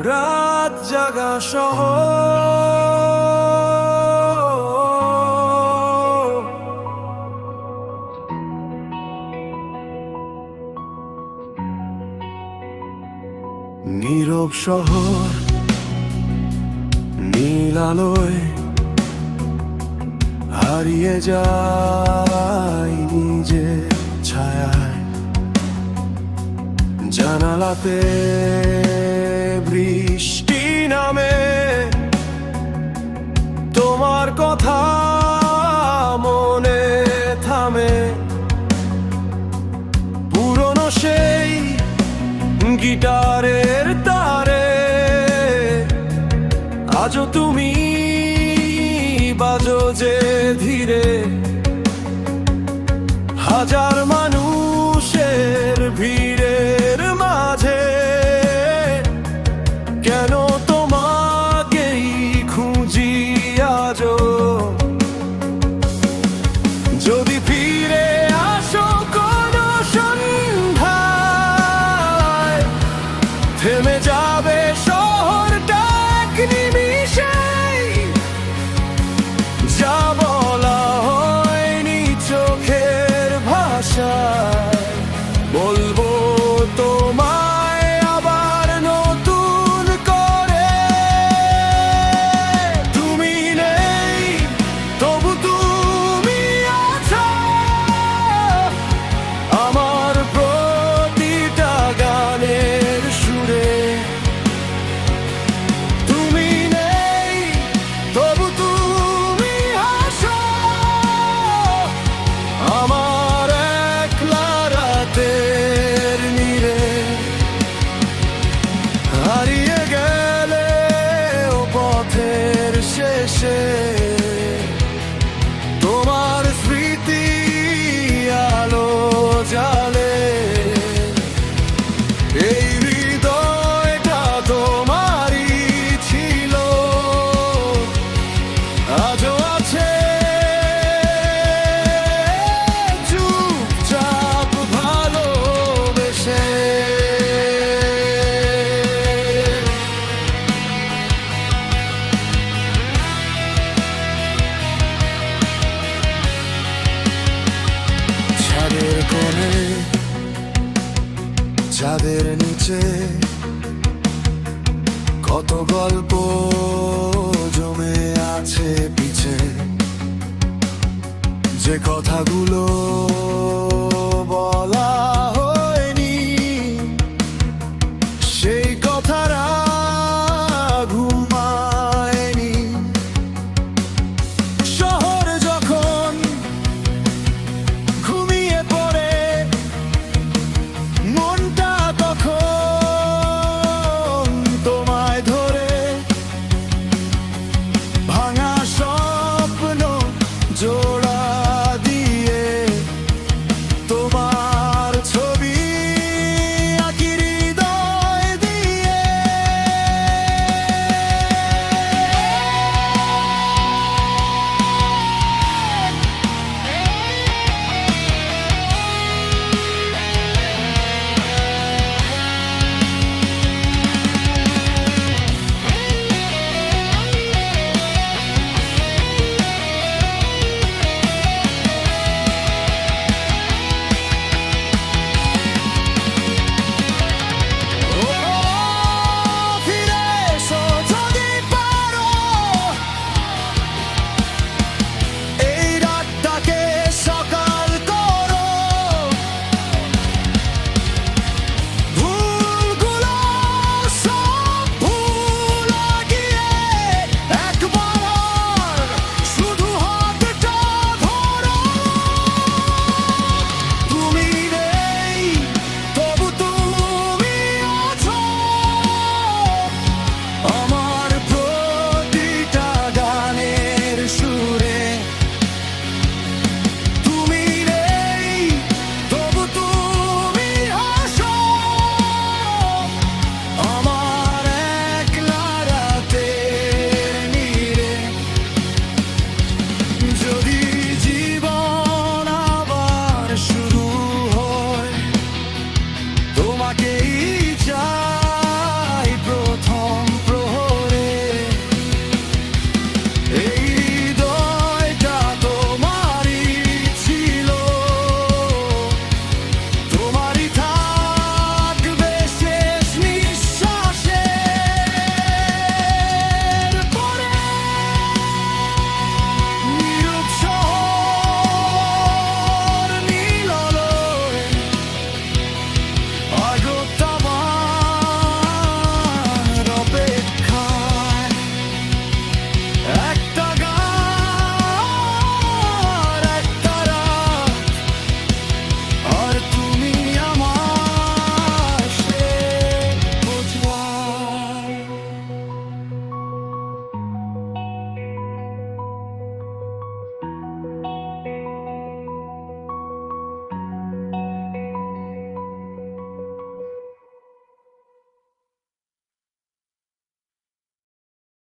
রাত জাগা শহর, নীরব শহর, নীল আলোয় হারিয়ে যায় নিজের ছায়ায়। জানালাতে বৃষ্টি নামে, তোমার কথা মনে থামে। পুরনো সেই গিটারের তারে আজও তুমি বাজো যে ধীরে। হাজার মানুষের ভিড়ের মাঝে কেন তোমাকেই খুঁজি আজও। যদি ফিরে আসো কোনো সন্ধ্যায়, থেমে যাবে শহরটা এক নিমিষেই। যা বলা হয়নি চোখের ভাষায়, বলবো তোমায় আবার নতুন করে। তুমি নেই তবু তুমি আছো আমার প্রতিটা গানের সুরে। তুমি নেই তবু তুমি আসো আমার একলা রাতের নীড়ে। হারিয়ে গেলে ও পথের শেষে তোমার স্মৃতি আলো জালে। এই হৃদয়টা তোমারই ছিল, আজও আছে চুপচাপ ভালোবেসে। ছাদের কোণে চাঁদের নিচে কত গল্প জমে আছে পিছে, যে কথাগুলো